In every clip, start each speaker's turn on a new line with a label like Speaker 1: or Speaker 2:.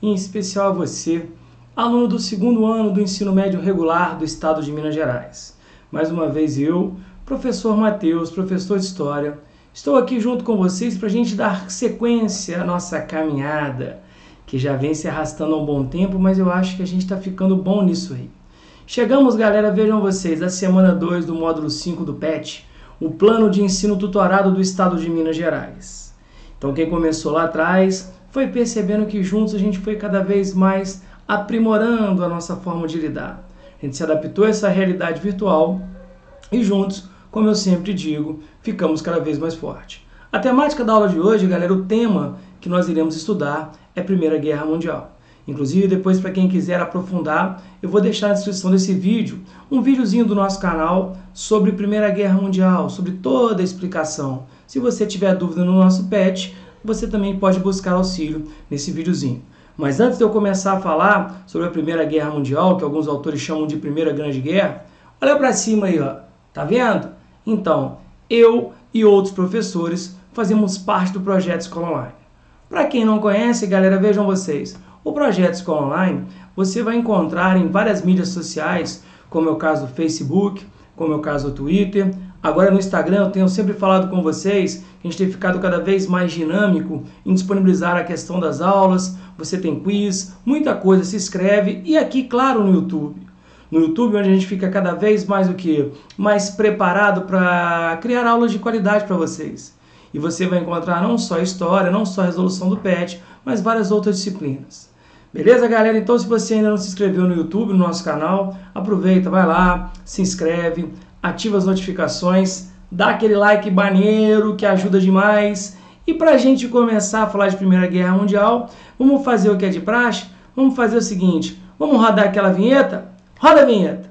Speaker 1: em especial a você, aluno do segundo ano do ensino médio regular do estado de Minas Gerais. Mais uma vez eu, professor Matheus, professor de História, estou aqui junto com vocês para a gente dar sequência à nossa caminhada, que já vem se arrastando há um bom tempo, mas eu acho que a gente está ficando bom nisso aí. Chegamos, galera, vejam vocês, à semana 2 do módulo 5 do PET, o Plano de Ensino Tutorado do Estado de Minas Gerais. Então quem começou lá atrás foi percebendo que juntos a gente foi cada vez mais aprimorando a nossa forma de lidar. A gente se adaptou a essa realidade virtual e juntos, como eu sempre digo, ficamos cada vez mais fortes. A temática da aula de hoje, galera, o tema que nós iremos estudar é a Primeira Guerra Mundial. Inclusive, depois, para quem quiser aprofundar, eu vou deixar na descrição desse vídeo um videozinho do nosso canal sobre Primeira Guerra Mundial, sobre toda a explicação. Se você tiver dúvida no nosso PET, você também pode buscar auxílio nesse videozinho. Mas antes de eu começar a falar sobre a Primeira Guerra Mundial, que alguns autores chamam de Primeira Grande Guerra, olha para cima aí, ó. Tá vendo? Então, eu e outros professores fazemos parte do Projeto Escola Online. Para quem não conhece, galera, vejam vocês. O Projeto Escola Online você vai encontrar em várias mídias sociais, como é o caso do Facebook, como é o caso do Twitter. Agora no Instagram eu tenho sempre falado com vocês que a gente tem ficado cada vez mais dinâmico em disponibilizar a questão das aulas. Você tem quiz, muita coisa, se inscreve. E aqui, claro, no YouTube. No YouTube, onde a gente fica cada vez mais o quê? Mais preparado para criar aulas de qualidade para vocês. E você vai encontrar não só história, não só resolução do PET, mas várias outras disciplinas. Beleza, galera? Então, se você ainda não se inscreveu no YouTube, no nosso canal, aproveita, vai lá, se inscreve, ativa as notificações, dá aquele like maneiro que ajuda demais. E para a gente começar a falar de Primeira Guerra Mundial, vamos fazer o que é de praxe? Vamos fazer o seguinte, vamos rodar aquela vinheta? Roda a vinheta!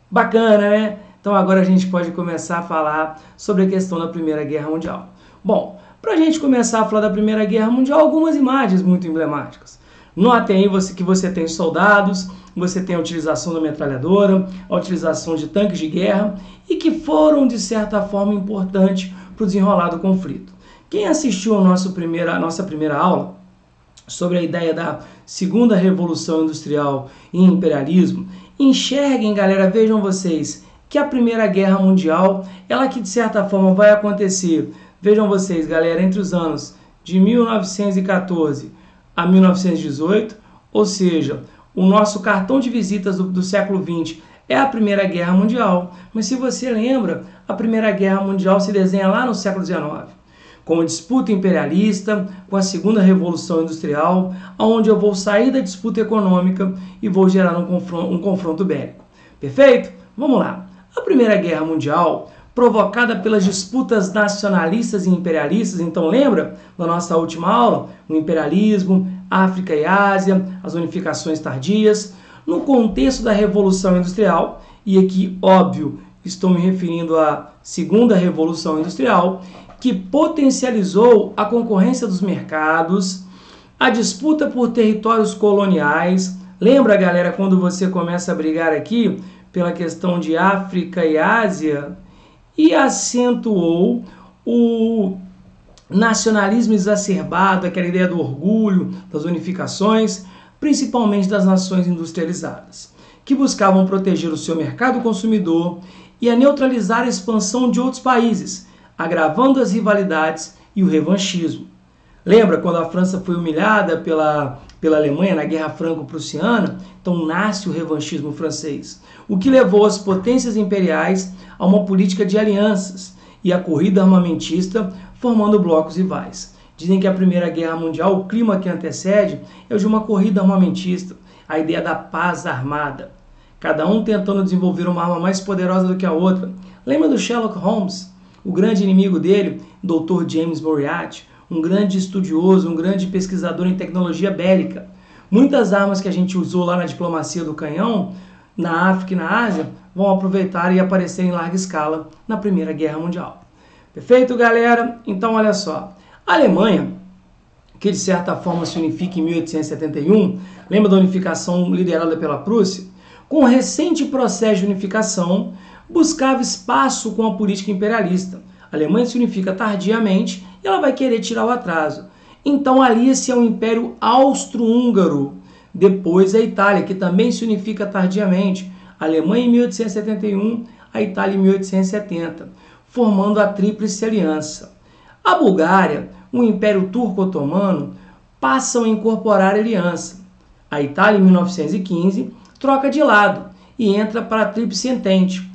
Speaker 1: Bacana, né? Então agora a gente pode começar a falar sobre a questão da Primeira Guerra Mundial. Bom, para a gente começar a falar da Primeira Guerra Mundial, algumas imagens muito emblemáticas. Notem aí que você tem soldados, você tem a utilização da metralhadora, a utilização de tanques de guerra e que foram, de certa forma, importantes para o desenrolar do conflito. Quem assistiu a nossa primeira aula sobre a ideia da Segunda Revolução Industrial e Imperialismo, enxerguem, galera, vejam vocês, que a Primeira Guerra Mundial, ela que de certa forma vai acontecer, vejam vocês, galera, entre os anos de 1914 a 1918, ou seja, o nosso cartão de visitas do século XX é a Primeira Guerra Mundial, mas se você lembra, a Primeira Guerra Mundial se desenha lá no século XIX, com a disputa imperialista, com a Segunda Revolução Industrial, onde eu vou sair da disputa econômica e vou gerar um confronto bélico. Perfeito? Vamos lá. A Primeira Guerra Mundial, provocada pelas disputas nacionalistas e imperialistas, então lembra da nossa última aula? O imperialismo, África e Ásia, as unificações tardias, no contexto da Revolução Industrial, e aqui, óbvio, estou me referindo à Segunda Revolução Industrial, que potencializou a concorrência dos mercados, a disputa por territórios coloniais. Lembra, galera, quando você começa a brigar aqui pela questão de África e Ásia? E acentuou o nacionalismo exacerbado, aquela ideia do orgulho, das unificações, principalmente das nações industrializadas, que buscavam proteger o seu mercado consumidor e a neutralizar a expansão de outros países, agravando as rivalidades e o revanchismo. Lembra quando a França foi humilhada pela Alemanha na Guerra Franco-Prussiana? Então nasce o revanchismo francês, o que levou as potências imperiais a uma política de alianças e a corrida armamentista, formando blocos rivais. Dizem que a Primeira Guerra Mundial, o clima que antecede, é o de uma corrida armamentista, a ideia da paz armada, cada um tentando desenvolver uma arma mais poderosa do que a outra. Lembra do Sherlock Holmes? O grande inimigo dele, Dr. James Moriarty, um grande estudioso, um grande pesquisador em tecnologia bélica. Muitas armas que a gente usou lá na diplomacia do canhão, na África e na Ásia, vão aproveitar e aparecer em larga escala na Primeira Guerra Mundial. Perfeito, galera? Então, olha só. A Alemanha, que de certa forma se unifica em 1871, lembra da unificação liderada pela Prússia? Com o recente processo de unificação, buscava espaço com a política imperialista. A Alemanha se unifica tardiamente e ela vai querer tirar o atraso. Então alia-se ao Império Austro-Húngaro. Depois a Itália, que também se unifica tardiamente. A Alemanha em 1871, a Itália em 1870, formando a Tríplice Aliança. A Bulgária, o Império Turco-Otomano, passam a incorporar a aliança. A Itália, em 1915, troca de lado e entra para a Tríplice Entente,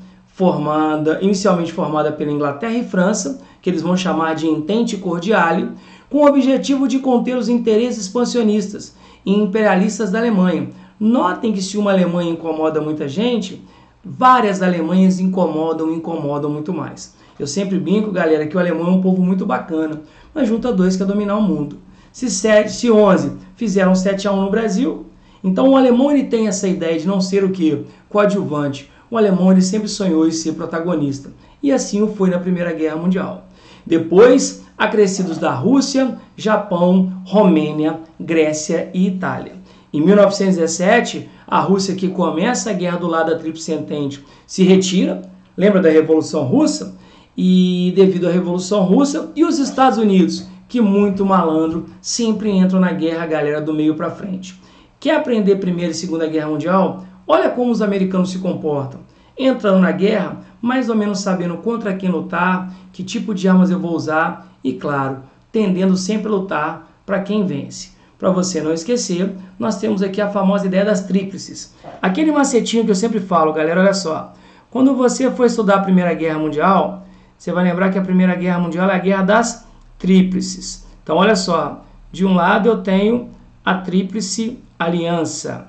Speaker 1: inicialmente formada pela Inglaterra e França, que eles vão chamar de Entente Cordiale, com o objetivo de conter os interesses expansionistas e imperialistas da Alemanha. Notem que se uma Alemanha incomoda muita gente, várias Alemanhas incomodam muito mais. Eu sempre brinco, galera, que o alemão é um povo muito bacana, mas junta dois que é dominar o mundo. Se 11 fizeram 7-1 no Brasil, então o alemão ele tem essa ideia de não ser o quê? Coadjuvante. O alemão ele sempre sonhou em ser protagonista. E assim o foi na Primeira Guerra Mundial. Depois, acrescidos da Rússia, Japão, Romênia, Grécia e Itália. Em 1917, a Rússia, que começa a guerra do lado da Tríplice Entente, se retira. Lembra da Revolução Russa? E devido à Revolução Russa, e os Estados Unidos, que muito malandro, sempre entram na guerra, galera, do meio para frente. Quer aprender Primeira e Segunda Guerra Mundial? Olha como os americanos se comportam. Entrando na guerra, mais ou menos sabendo contra quem lutar, que tipo de armas eu vou usar e, claro, tendendo sempre a lutar para quem vence. Para você não esquecer, nós temos aqui a famosa ideia das tríplices. Aquele macetinho que eu sempre falo, galera, olha só. Quando você for estudar a Primeira Guerra Mundial, você vai lembrar que a Primeira Guerra Mundial é a guerra das tríplices. Então, olha só. De um lado eu tenho a Tríplice Aliança.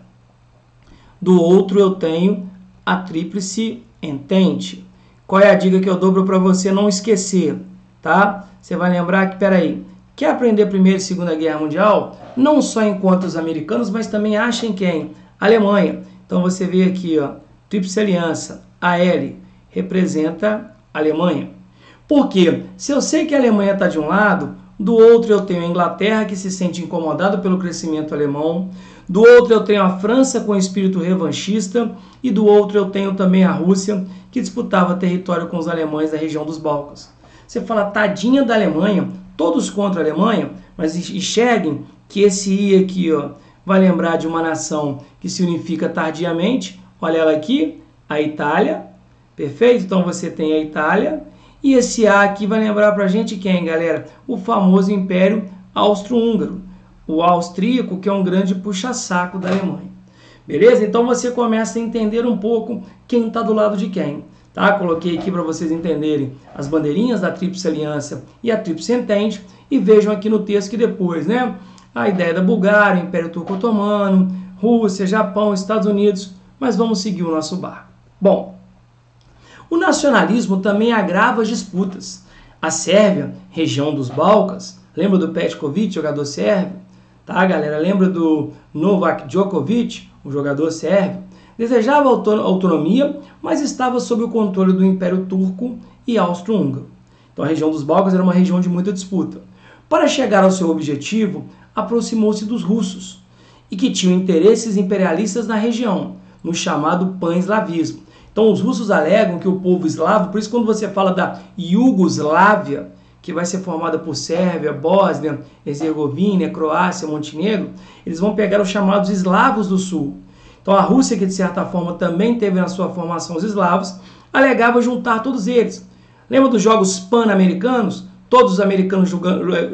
Speaker 1: Do outro eu tenho a Tríplice Entente. Qual é a dica que eu dou para você não esquecer, tá? Você vai lembrar que, peraí, quer aprender Primeira e Segunda Guerra Mundial? Não só enquanto os americanos, mas também acha em quem? Alemanha. Então você vê aqui, ó, Tríplice Aliança, AL, representa a Alemanha. Por quê? Se eu sei que a Alemanha está de um lado, do outro eu tenho a Inglaterra, que se sente incomodado pelo crescimento alemão, do outro eu tenho a França com espírito revanchista, e do outro eu tenho também a Rússia, que disputava território com os alemães da região dos Balcãs. Você fala, tadinha da Alemanha, todos contra a Alemanha, mas enxerguem que esse I aqui, ó, vai lembrar de uma nação que se unifica tardiamente. Olha ela aqui, a Itália, perfeito? Então você tem a Itália, e esse A aqui vai lembrar pra gente quem, galera? O famoso Império Austro-Húngaro, o austríaco, que é um grande puxa-saco da Alemanha. Beleza? Então você começa a entender um pouco quem está do lado de quem. Tá? Coloquei aqui para vocês entenderem as bandeirinhas da Tríplice Aliança e a Tríplice Entente, e vejam aqui no texto que depois, né? A ideia da Bulgária, Império Turco-Otomano, Rússia, Japão, Estados Unidos, mas vamos seguir o nosso barco. Bom, o nacionalismo também agrava as disputas. A Sérvia, região dos Balcãs, lembra do Petkovic, jogador sérvio? Tá, galera? Lembra do Novak Djokovic, o jogador sérvio? Desejava autonomia, mas estava sob o controle do Império Turco e Austro-Húngaro. Então a região dos Balcãs era uma região de muita disputa. Para chegar ao seu objetivo, aproximou-se dos russos, e que tinham interesses imperialistas na região, no chamado pan-eslavismo. Então os russos alegam que o povo eslavo, por isso quando você fala da Iugoslávia, que vai ser formada por Sérvia, Bósnia, Herzegovina, Croácia, Montenegro, eles vão pegar os chamados eslavos do sul. Então a Rússia, que de certa forma também teve na sua formação os eslavos, alegava juntar todos eles. Lembra dos Jogos Pan-Americanos? Todos os americanos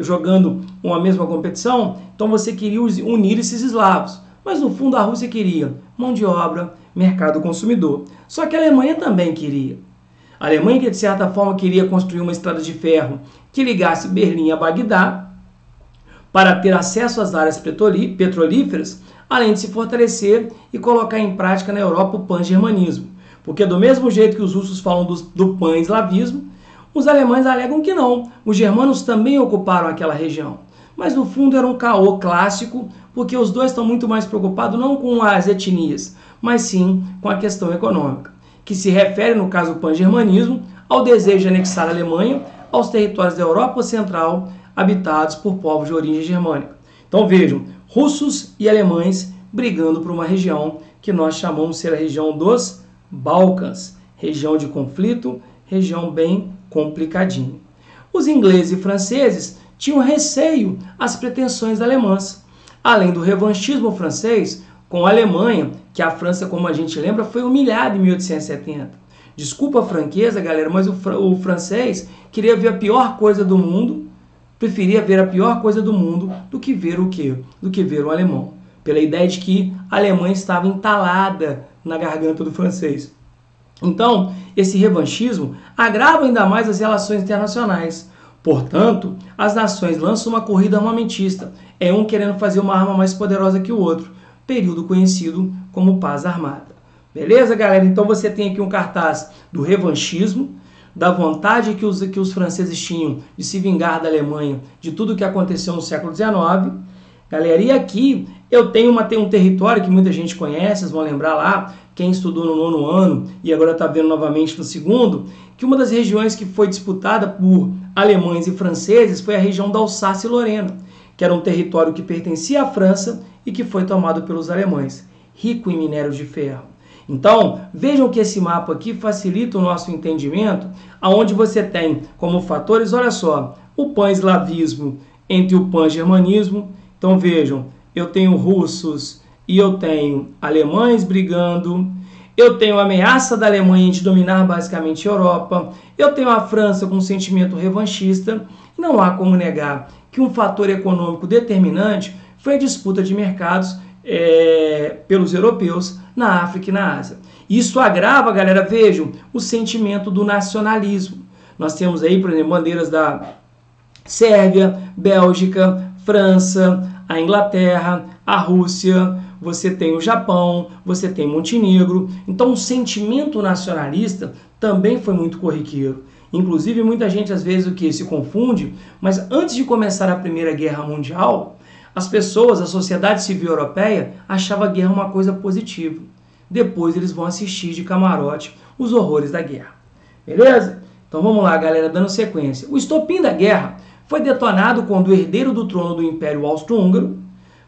Speaker 1: jogando uma mesma competição? Então você queria unir esses eslavos. Mas no fundo a Rússia queria mão de obra, mercado consumidor. Só que a Alemanha também queria. A Alemanha, que de certa forma queria construir uma estrada de ferro que ligasse Berlim a Bagdá para ter acesso às áreas petrolíferas, além de se fortalecer e colocar em prática na Europa o pan-germanismo. Porque do mesmo jeito que os russos falam do pan-eslavismo, os alemães alegam que não. Os germanos também ocuparam aquela região. Mas no fundo era um caô clássico, porque os dois estão muito mais preocupados não com as etnias, mas sim com a questão econômica, que se refere, no caso do pan-germanismo, ao desejo de anexar a Alemanha aos territórios da Europa Central habitados por povos de origem germânica. Então vejam, russos e alemães brigando por uma região que nós chamamos de ser a região dos Balcãs, região de conflito, região bem complicadinha. Os ingleses e franceses tinham receio às pretensões alemãs, além do revanchismo francês com a Alemanha, que a França, como a gente lembra, foi humilhada em 1870. Desculpa a franqueza, galera, mas o francês queria ver a pior coisa do mundo, preferia ver a pior coisa do mundo do que ver o quê? Do que ver o alemão. Pela ideia de que a Alemanha estava entalada na garganta do francês. Então, esse revanchismo agrava ainda mais as relações internacionais. Portanto, as nações lançam uma corrida armamentista, um querendo fazer uma arma mais poderosa que o outro, período conhecido como paz armada. Beleza, galera? Então você tem aqui um cartaz do revanchismo, da vontade que os franceses tinham de se vingar da Alemanha, de tudo que aconteceu no século XIX. Galera, e aqui eu tenho um território que muita gente conhece, vocês vão lembrar lá, quem estudou no 9º ano e agora está vendo novamente no 2º, que uma das regiões que foi disputada por alemães e franceses foi a região da Alsácia-Lorena, que era um território que pertencia à França e que foi tomado pelos alemães, rico em minérios de ferro. Então, vejam que esse mapa aqui facilita o nosso entendimento, aonde você tem como fatores, olha só, o pan-eslavismo entre o pan-germanismo. Então vejam, eu tenho russos e eu tenho alemães brigando, eu tenho a ameaça da Alemanha de dominar basicamente a Europa, eu tenho a França com um sentimento revanchista. Não há como negar que um fator econômico determinante foi a disputa de mercados pelos europeus na África e na Ásia. Isso agrava, galera, vejam, o sentimento do nacionalismo. Nós temos aí, por exemplo, bandeiras da Sérvia, Bélgica, França, a Inglaterra, a Rússia, você tem o Japão, você tem Montenegro. Então o sentimento nacionalista também foi muito corriqueiro. Inclusive muita gente às vezes se confunde, mas antes de começar a Primeira Guerra Mundial, as pessoas, a sociedade civil europeia, achava a guerra uma coisa positiva. Depois eles vão assistir de camarote os horrores da guerra. Beleza? Então vamos lá, galera, dando sequência. O estopim da guerra foi detonado quando o herdeiro do trono do Império Austro-Húngaro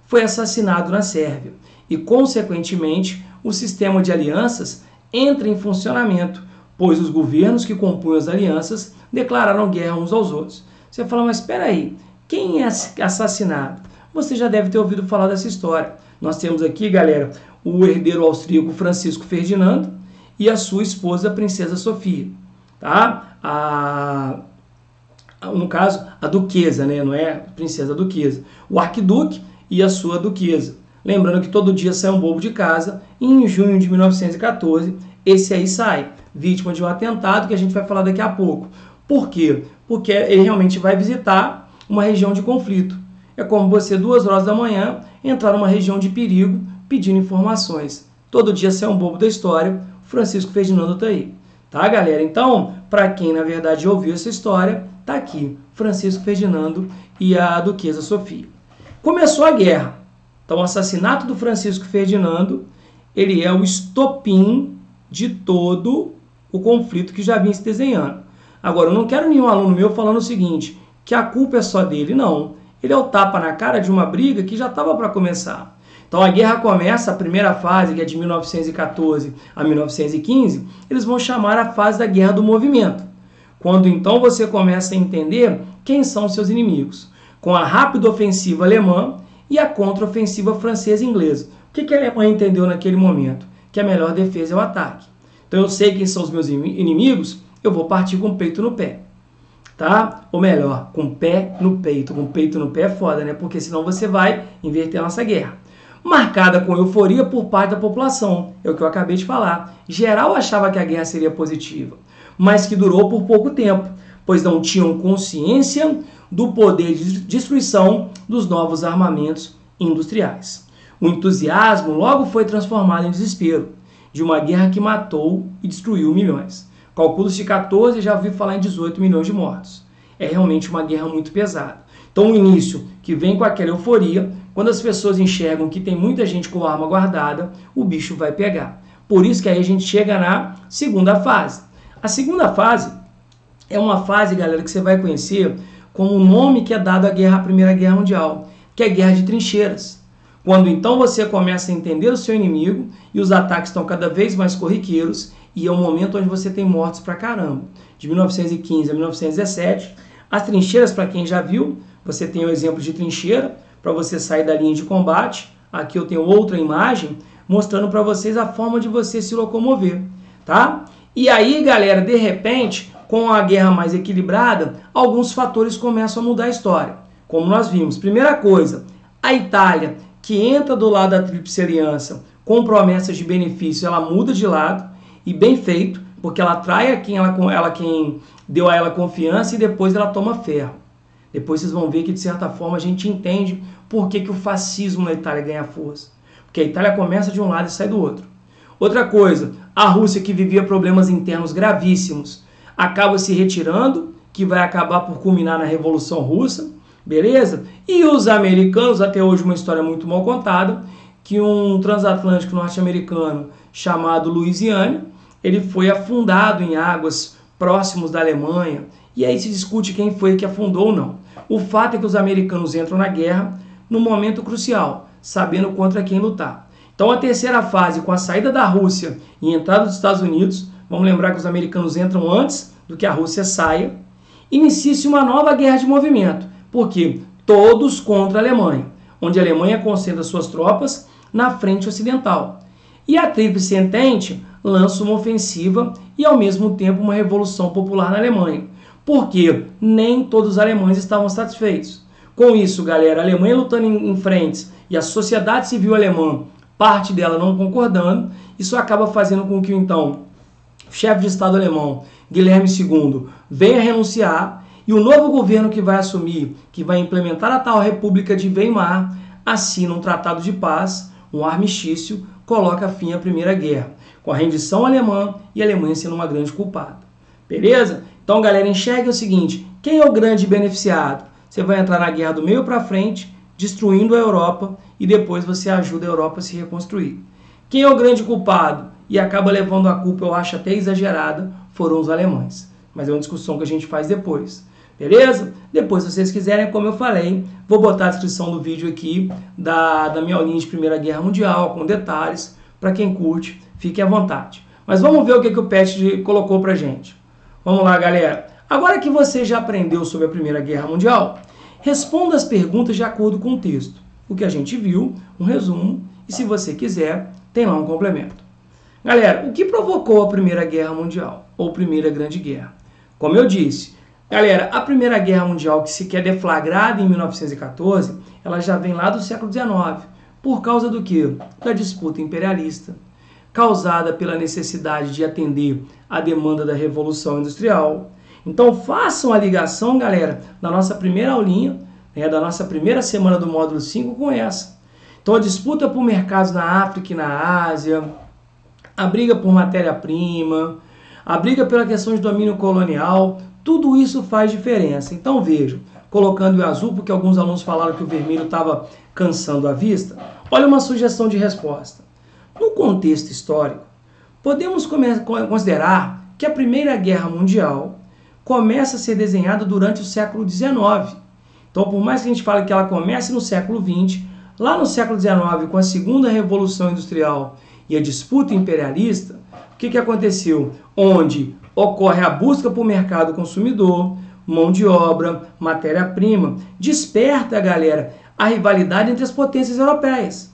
Speaker 1: foi assassinado na Sérvia e, consequentemente, o sistema de alianças entra em funcionamento, pois os governos que compunham as alianças declararam guerra uns aos outros. Você fala, mas espera aí, quem é assassinado? Você já deve ter ouvido falar dessa história. Nós temos aqui, galera, o herdeiro austríaco Francisco Ferdinando e a sua esposa, a princesa Sofia. Tá? No caso, a duquesa, né? Não é a princesa, a duquesa. O arquiduque e a sua duquesa. Lembrando que todo dia sai um bobo de casa. E em junho de 1914, esse aí sai, vítima de um atentado que a gente vai falar daqui a pouco. Por quê? Porque ele realmente vai visitar uma região de conflito. É como você, 2 horas da manhã, entrar numa região de perigo pedindo informações. Todo dia sai um bobo da história, Francisco Ferdinando está aí. Tá, galera? Então, para quem, na verdade, ouviu essa história, tá aqui, Francisco Ferdinando e a duquesa Sofia. Começou a guerra. Então, o assassinato do Francisco Ferdinando, ele é o estopim de todo o conflito que já vinha se desenhando. Agora, eu não quero nenhum aluno meu falando o seguinte, que a culpa é só dele. Não. Ele é o tapa na cara de uma briga que já estava para começar. Então a guerra começa, a primeira fase, que é de 1914 a 1915, eles vão chamar a fase da Guerra do Movimento. Quando então você começa a entender quem são seus inimigos. Com a rápida ofensiva alemã e a contra-ofensiva francesa e inglesa. O que a Alemanha entendeu naquele momento? Que a melhor defesa é o ataque. Então eu sei quem são os meus inimigos, eu vou partir com o peito no pé. Tá? Ou melhor, com o pé no peito. Com o peito no pé é foda, né? Porque senão você vai inverter a nossa guerra. Marcada com euforia por parte da população. É o que eu acabei de falar. Geral achava que a guerra seria positiva, mas que durou por pouco tempo, pois não tinham consciência do poder de destruição dos novos armamentos industriais. O entusiasmo logo foi transformado em desespero, de uma guerra que matou e destruiu milhões. Calculos de 14, já ouvi falar em 18 milhões de mortos. É realmente uma guerra muito pesada. Então o início, que vem com aquela euforia, quando as pessoas enxergam que tem muita gente com arma guardada, o bicho vai pegar. Por isso que aí a gente chega na segunda fase. A segunda fase é uma fase, galera, que você vai conhecer como o nome que é dado à Primeira Guerra Mundial, que é a Guerra de Trincheiras. Quando então você começa a entender o seu inimigo e os ataques estão cada vez mais corriqueiros e é um momento onde você tem mortes pra caramba. De 1915 a 1917, as trincheiras, para quem já viu, você tem o exemplo de trincheira para você sair da linha de combate. Aqui eu tenho outra imagem mostrando para vocês a forma de você se locomover, tá? E aí, galera, de repente, com a guerra mais equilibrada, alguns fatores começam a mudar a história. Como nós vimos, primeira coisa, a Itália, que entra do lado da Tríplice Aliança com promessas de benefício, ela muda de lado, e bem feito, porque ela trai quem deu a ela confiança e depois ela toma ferro. Depois vocês vão ver que, de certa forma, a gente entende por que o fascismo na Itália ganha força. Porque a Itália começa de um lado e sai do outro. Outra coisa, a Rússia, que vivia problemas internos gravíssimos, acaba se retirando, que vai acabar por culminar na Revolução Russa, beleza? E os americanos, até hoje uma história muito mal contada, que um transatlântico norte-americano chamado Louisiana, ele foi afundado em águas próximos da Alemanha, e aí se discute quem foi que afundou ou não. O fato é que os americanos entram na guerra num momento crucial, sabendo contra quem lutar. Então a terceira fase, com a saída da Rússia e a entrada dos Estados Unidos, vamos lembrar que os americanos entram antes do que a Rússia saia, inicia-se uma nova guerra de movimento, porque todos contra a Alemanha, onde a Alemanha concentra suas tropas na frente ocidental. E a Tríplice Entente lança uma ofensiva e, ao mesmo tempo, uma revolução popular na Alemanha, porque nem todos os alemães estavam satisfeitos. Com isso, galera, a Alemanha lutando em frentes e a sociedade civil alemã, parte dela não concordando, isso acaba fazendo com que, então, o chefe de Estado alemão, Guilherme II, venha renunciar e o novo governo que vai assumir, que vai implementar a tal República de Weimar, assina um tratado de paz, um armistício, coloca fim à Primeira Guerra, com a rendição alemã e a Alemanha sendo uma grande culpada. Beleza? Então, galera, enxergue o seguinte, quem é o grande beneficiado? Você vai entrar na guerra do meio para frente, destruindo a Europa, e depois você ajuda a Europa a se reconstruir. Quem é o grande culpado? E acaba levando a culpa, eu acho até exagerada, foram os alemães. Mas é uma discussão que a gente faz depois. Beleza? Depois, se vocês quiserem, como eu falei, vou botar a descrição do vídeo aqui da minha aulinha de Primeira Guerra Mundial, com detalhes, para quem curte, fique à vontade. Mas vamos ver o que o Pet colocou pra gente. Vamos lá, galera. Agora que você já aprendeu sobre a Primeira Guerra Mundial, responda as perguntas de acordo com o texto. O que a gente viu, um resumo, e se você quiser, tem lá um complemento. Galera, o que provocou a Primeira Guerra Mundial, ou Primeira Grande Guerra? Como eu disse, galera, a Primeira Guerra Mundial, que se quer deflagrada em 1914, ela já vem lá do século XIX. Por causa do quê? Da disputa imperialista, causada pela necessidade de atender à demanda da Revolução Industrial. Então façam a ligação, galera, da nossa primeira aulinha, da nossa primeira semana do módulo 5 com essa. Então a disputa por mercados na África e na Ásia, a briga por matéria-prima, a briga pela questão de domínio colonial, tudo isso faz diferença. Então vejam, colocando o azul, porque alguns alunos falaram que o vermelho estava cansando a vista, olha uma sugestão de resposta. No contexto histórico, podemos considerar que a Primeira Guerra Mundial começa a ser desenhada durante o século XIX. Então, por mais que a gente fale que ela comece no século XX, lá no século XIX, com a Segunda Revolução Industrial e a disputa imperialista, o que aconteceu? Onde ocorre a busca por mercado consumidor, mão de obra, matéria-prima, desperta, galera, a rivalidade entre as potências europeias,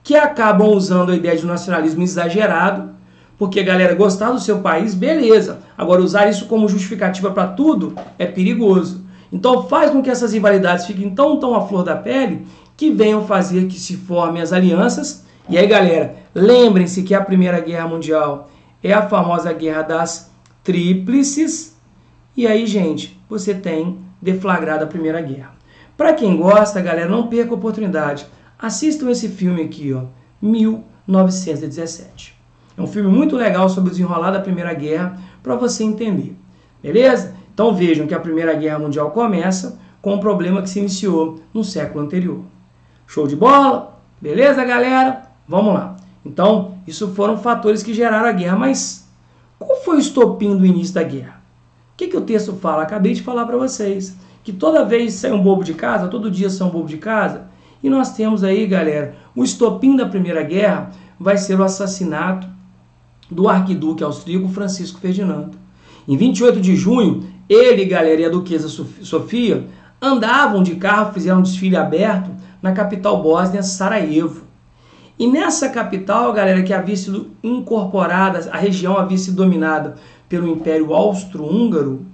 Speaker 1: que acabam usando a ideia de nacionalismo exagerado, porque, galera, gostar do seu país, beleza. Agora, usar isso como justificativa para tudo é perigoso. Então, faz com que essas rivalidades fiquem tão à flor da pele que venham fazer que se formem as alianças. E aí, galera, lembrem-se que a Primeira Guerra Mundial é a famosa Guerra das Tríplices. E aí, gente, você tem deflagrado a Primeira Guerra. Para quem gosta, galera, não perca a oportunidade. Assistam esse filme aqui, ó, 1917. É um filme muito legal sobre o desenrolar da Primeira Guerra para você entender. Beleza? Então vejam que a Primeira Guerra Mundial começa com um problema que se iniciou no século anterior. Show de bola? Beleza, galera? Vamos lá. Então, isso foram fatores que geraram a guerra, mas qual foi o estopim do início da guerra? que o texto fala? Acabei de falar para vocês que toda vez sai um bobo de casa, todo dia sai um bobo de casa, e nós temos aí, galera, o estopim da Primeira Guerra vai ser o assassinato do arquiduque austríaco Francisco Ferdinando. Em 28 de junho, ele, galera, e a duquesa Sofia andavam de carro, fizeram um desfile aberto na capital bósnia, Sarajevo. E nessa capital, galera, que havia sido incorporada, a região havia sido dominada pelo Império Austro-Húngaro,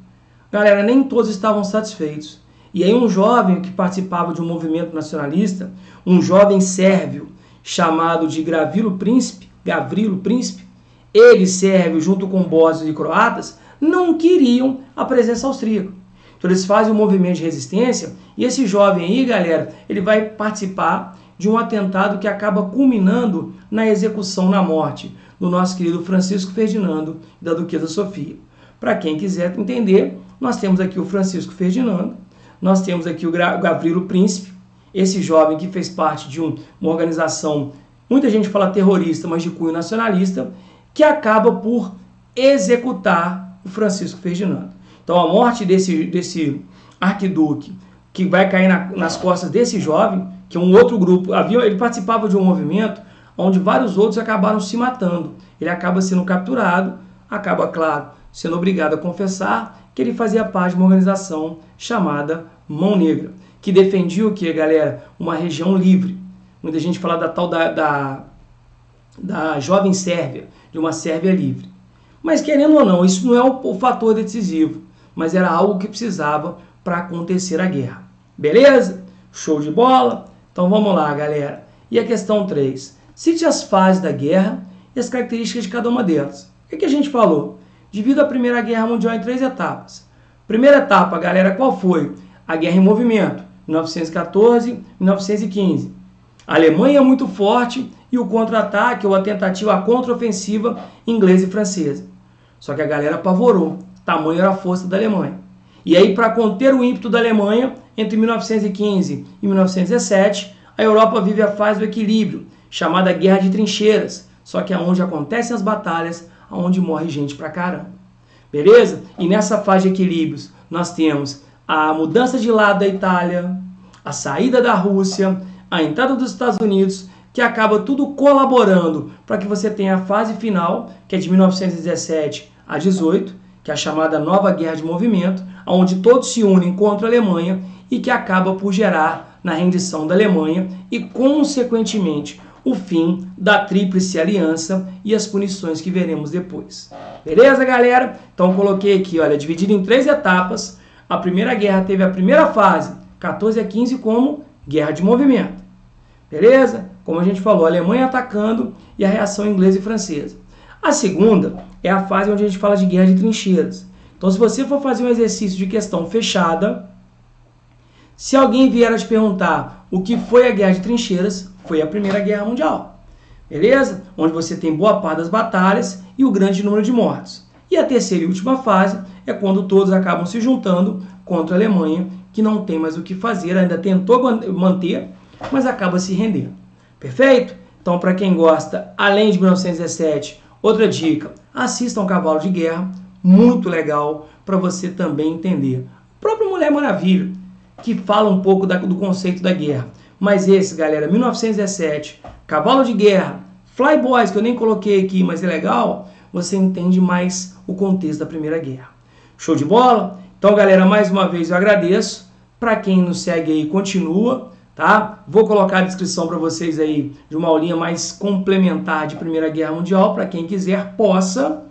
Speaker 1: galera, nem todos estavam satisfeitos. E aí um jovem que participava de um movimento nacionalista, um jovem sérvio chamado de Gavrilo Princip, ele, sérvio, junto com bósnios e croatas, não queriam a presença austríaca. Então eles fazem um movimento de resistência e esse jovem aí, galera, ele vai participar de um atentado que acaba culminando na execução, na morte do nosso querido Francisco Ferdinando e da duquesa Sofia. Para quem quiser entender, nós temos aqui o Francisco Ferdinando, nós temos aqui o Gavrilo Princip, esse jovem que fez parte de uma organização, muita gente fala terrorista, mas de cunho nacionalista, que acaba por executar o Francisco Ferdinando. Então a morte desse arquiduque, que vai cair nas costas desse jovem, que é um outro grupo, ele participava de um movimento onde vários outros acabaram se matando. Ele acaba sendo capturado, acaba, claro, sendo obrigado a confessar que ele fazia parte de uma organização chamada Mão Negra, que defendia o que, galera? Uma região livre. Muita gente fala da tal da jovem Sérvia, de uma Sérvia livre. Mas querendo ou não, isso não é o fator decisivo, mas era algo que precisava para acontecer a guerra. Beleza? Show de bola? Então vamos lá, galera. E a questão 3. Cite as fases da guerra e as características de cada uma delas. O que a gente falou? Divida a Primeira Guerra Mundial em 3 etapas. Primeira etapa, galera, qual foi? A Guerra em Movimento, 1914-1915. A Alemanha é muito forte e o contra-ataque ou a tentativa, a contra-ofensiva inglesa e francesa. Só que a galera apavorou, tamanho era a força da Alemanha. E aí, para conter o ímpeto da Alemanha, entre 1915 e 1917, a Europa vive a fase do equilíbrio, chamada Guerra de Trincheiras, só que é onde acontecem as batalhas, onde morre gente pra caramba. Beleza? E nessa fase de equilíbrios, nós temos a mudança de lado da Itália, a saída da Rússia, a entrada dos Estados Unidos, que acaba tudo colaborando para que você tenha a fase final, que é de 1917 a 18, que é a chamada Nova Guerra de Movimento, onde todos se unem contra a Alemanha e que acaba por gerar na rendição da Alemanha e, consequentemente, o fim da Tríplice Aliança e as punições que veremos depois. Beleza, galera? Então coloquei aqui, olha, dividido em 3 etapas. A Primeira Guerra teve a primeira fase, 14 a 15, como Guerra de Movimento. Beleza? Como a gente falou, a Alemanha atacando e a reação inglesa e francesa. A segunda é a fase onde a gente fala de Guerra de Trincheiras. Então, se você for fazer um exercício de questão fechada, se alguém vier a te perguntar o que foi a Guerra de Trincheiras, foi a Primeira Guerra Mundial. Beleza? Onde você tem boa parte das batalhas e o grande número de mortos. E a terceira e última fase é quando todos acabam se juntando contra a Alemanha, que não tem mais o que fazer, ainda tentou manter, mas acaba se rendendo. Perfeito? Então, para quem gosta, além de 1917, outra dica, assista um Cavalo de Guerra, muito legal, para você também entender. O próprio Mulher Maravilha, que fala um pouco do conceito da guerra. Mas esse, galera, 1917, Cavalo de Guerra, Fly Boys, que eu nem coloquei aqui, mas é legal, você entende mais o contexto da Primeira Guerra. Show de bola? Então, galera, mais uma vez eu agradeço. Para quem nos segue aí, continua, tá? Vou colocar a descrição para vocês aí de uma aulinha mais complementar de Primeira Guerra Mundial, para quem quiser possa.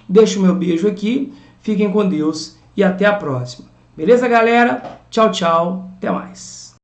Speaker 1: Deixo o meu beijo aqui, fiquem com Deus e até a próxima. Beleza, galera? Tchau, tchau, até mais.